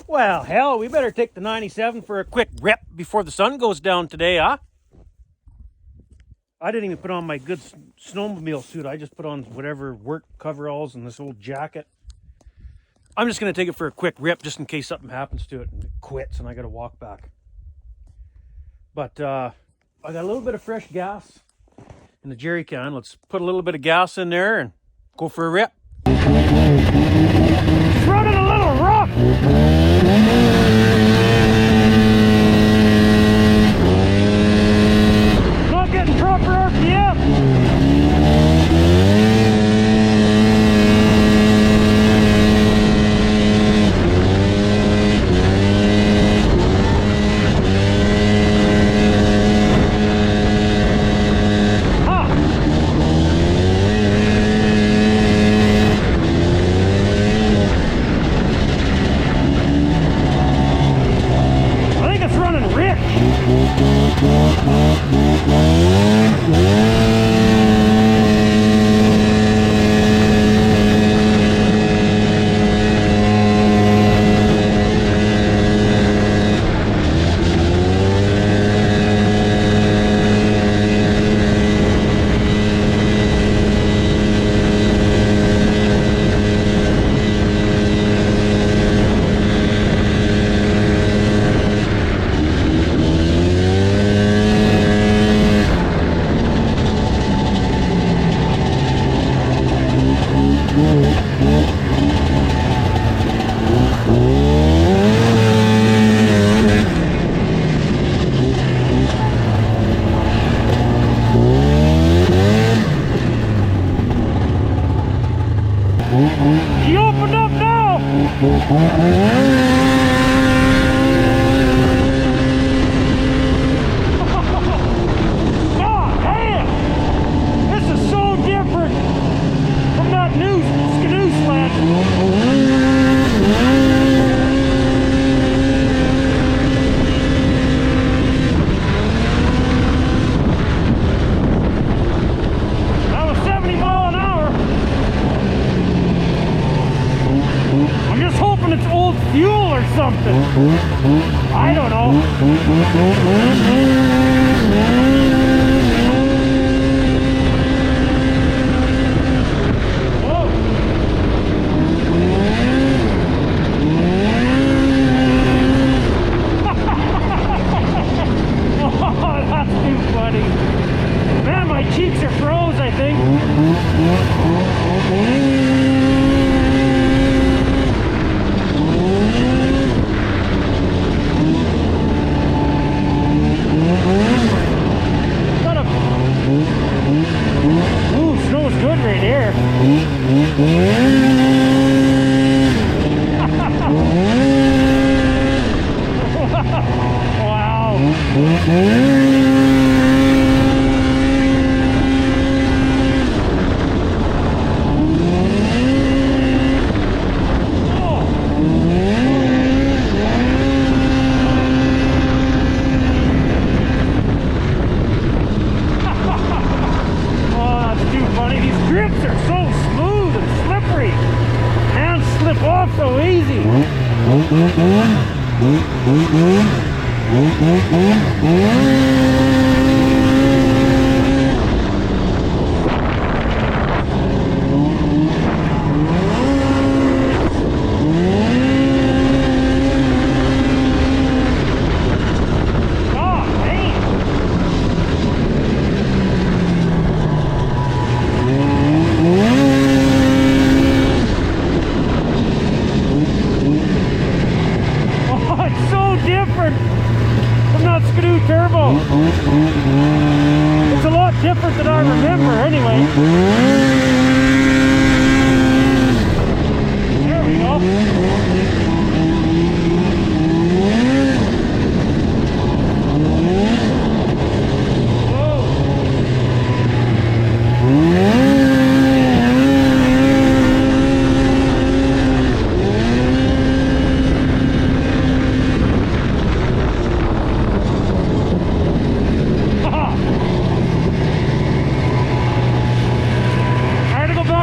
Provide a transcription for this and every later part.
Well, hell, we better take the 97 for a quick rip before the sun goes down today, huh? I didn't even put on my good snowmobile suit. I just put on whatever work coveralls and this old jacket. I'm just going to take it for a quick rip just in case something happens to it and it quits and I got to walk back. But I got a little bit of fresh gas in the jerry can. Let's put a little bit of gas in there and go for a rip. It's running a little rough. Not getting proper RPM. She opened up now! God damn! This is so different from that new skidoo sled. That was 70 miles an hour. I'm just hoping it's old fuel or something. I don't know. Whoa. Oh, that's too funny. Man, my cheeks are froze, I think. Ooh, snow's good right here. Wow. Grips are so smooth and slippery. Hands slip off so easy. From that skidoo turbo. It's a lot different than I remember anyway. There we go.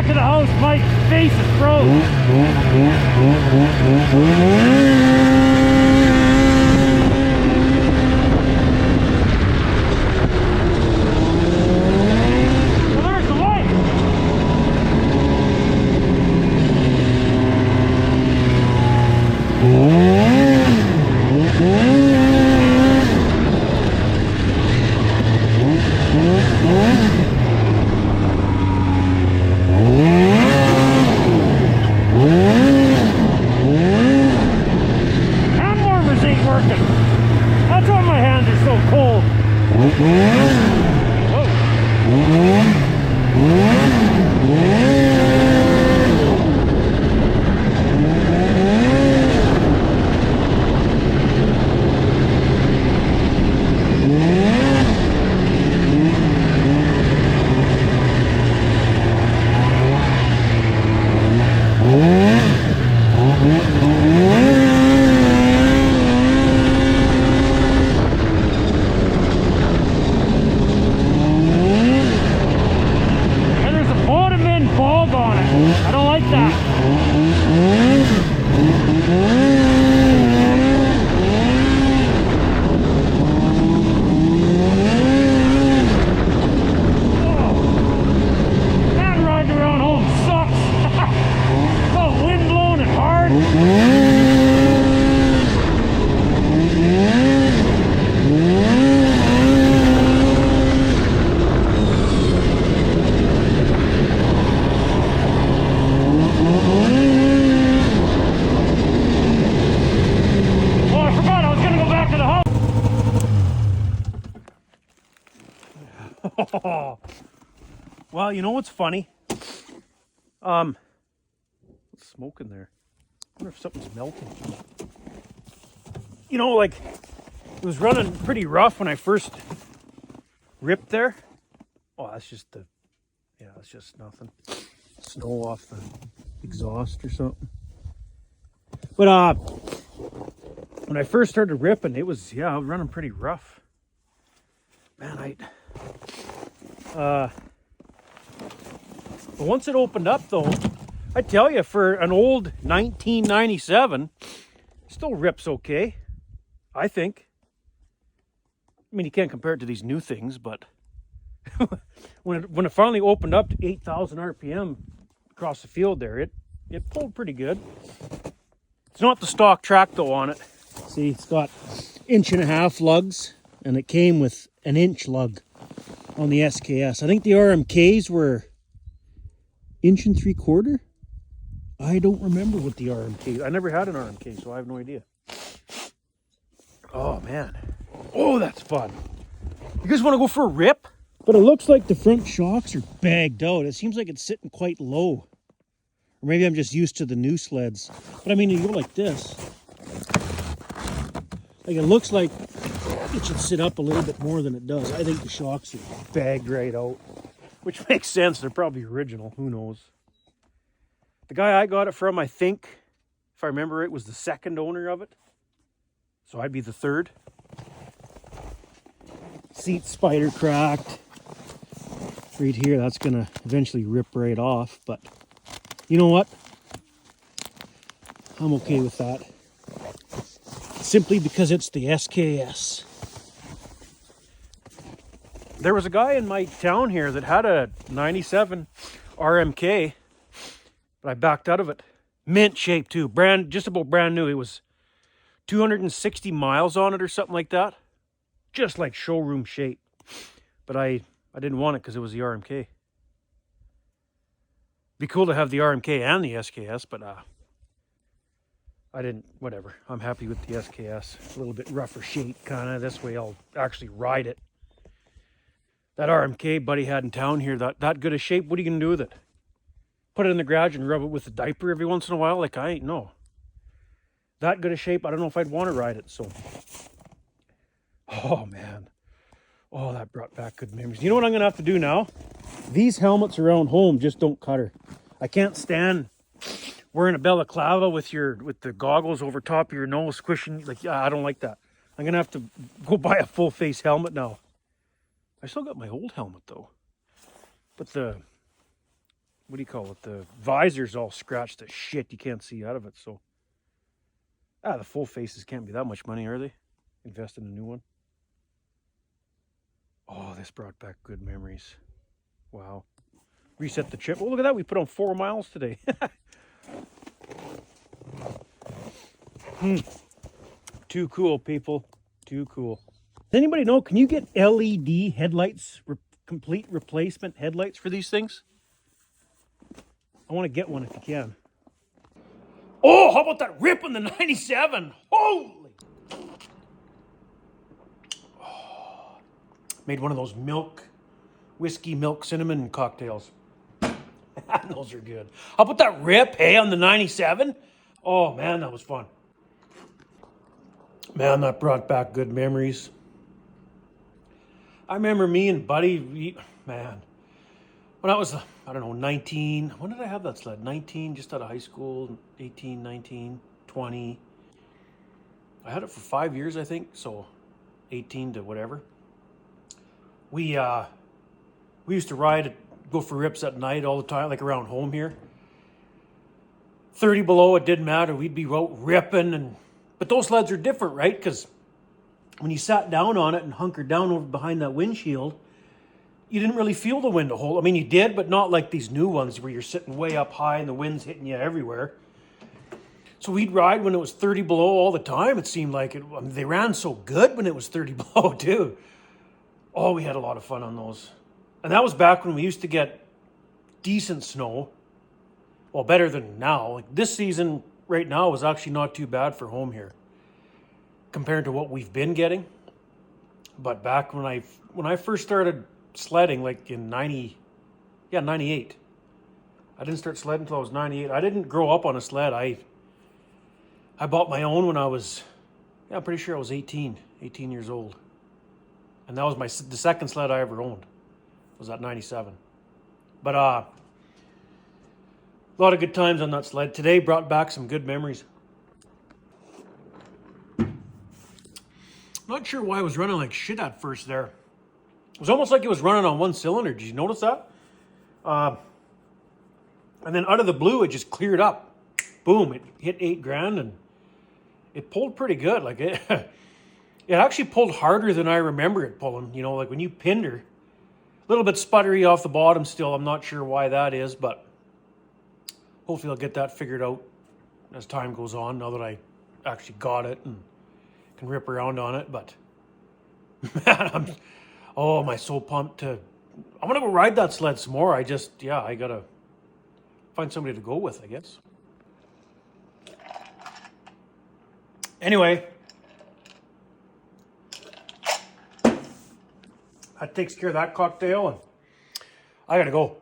To the house, my face is frozen. Well, you know what's funny? What's smoke in there? I wonder if something's melting. You know, like, it was running pretty rough when I first ripped there. Oh, that's just that's just nothing. Snow off the exhaust or something. But when I first started ripping, it was running pretty rough. Man, but once it opened up, though, I tell you, for an old 1997, still rips okay, I think. I mean, you can't compare it to these new things, but when it finally opened up to 8,000 RPM across the field there, it pulled pretty good. It's not the stock track, though, on it. See, it's got 1.5-inch lugs, and it came with an 1-inch lug on the SKS. I think the RMKs were 1.75 inches. I don't remember what the RMK. I never had an RMK, so I have no idea. Oh man, oh that's fun. You guys want to go for a rip? But it looks like the front shocks are bagged out. It seems like it's sitting quite low, or maybe I'm just used to the new sleds. But I mean, you go like this. Like, it looks like it should sit up a little bit more than it does. I think the shocks are bagged right out, which makes sense. They're probably original. Who knows? The guy I got it from, I think, if I remember right, was the second owner of it. So I'd be the third. Seat spider cracked. Right here, that's going to eventually rip right off. But you know what? I'm okay with that. Simply because it's the SKS. There was a guy in my town here that had a 97 RMK, but I backed out of it. Mint shape too, just about brand new. It was 260 miles on it or something like that. Just like showroom shape. But I didn't want it because it was the RMK. Be cool to have the RMK and the SKS, but I didn't, whatever. I'm happy with the SKS. A little bit rougher shape, kind of. This way I'll actually ride it. That RMK buddy had in town here, that good a shape, what are you going to do with it? Put it in the garage and rub it with a diaper every once in a while? Like, I ain't, no. That good a shape, I don't know if I'd want to ride it, so. Oh, man. Oh, that brought back good memories. You know what I'm going to have to do now? These helmets around home just don't cut her. I can't stand wearing a balaclava with the goggles over top of your nose, squishing. Like, I don't like that. I'm going to have to go buy a full face helmet now. I still got my old helmet though. But the, what do you call it? The visor's all scratched to shit. You can't see out of it. So, the full faces can't be that much money, are they? Invest in a new one. Oh, this brought back good memories. Wow. Reset the chip. Oh, look at that. We put on 4 miles today. Too cool, people. Too cool. Does anybody know, can you get LED headlights, complete replacement headlights for these things? I want to get one if you can. Oh, how about that rip on the 97? Holy! Oh, made one of those whiskey milk cinnamon cocktails. Those are good. How about that rip, hey, on the 97? Oh, man, that was fun. Man, that brought back good memories. I remember me and Buddy, man, when I was, I don't know, 19. When did I have that sled? 19, just out of high school, 18, 19, 20. I had it for 5 years, I think, so 18 to whatever. We used to ride, go for rips at night all the time, like around home here. 30 below, it didn't matter. We'd be out ripping, but those sleds are different, right? Because when you sat down on it and hunkered down over behind that windshield, you didn't really feel the wind a whole. I mean, you did, but not like these new ones where you're sitting way up high and the wind's hitting you everywhere. So we'd ride when it was 30 below all the time. It seemed like it. I mean, they ran so good when it was 30 below too. Oh, we had a lot of fun on those. And that was back when we used to get decent snow. Well, better than now. Like this season right now was actually not too bad for home here compared to what we've been getting. But back when I first started sledding, like in 98. I didn't start sledding until I was 98. I didn't grow up on a sled. I bought my own when I was, I'm pretty sure I was 18 years old. And that was the second sled I ever owned. Was that 97. But a lot of good times on that sled. Today brought back some good memories. Not sure why I was running like shit at first there. It was almost like it was running on one cylinder. Did you notice that? And then out of the blue, it just cleared up. Boom, it hit 8 grand and it pulled pretty good. Like it actually pulled harder than I remember it pulling. You know, like when you pinned her, a little bit sputtery off the bottom still. I'm not sure why that is, but hopefully I'll get that figured out as time goes on now that I actually got it and can rip around on it. But man, am I so pumped I'm gonna go ride that sled some more. I gotta find somebody to go with, I guess. Anyway, that takes care of that cocktail, and I gotta go.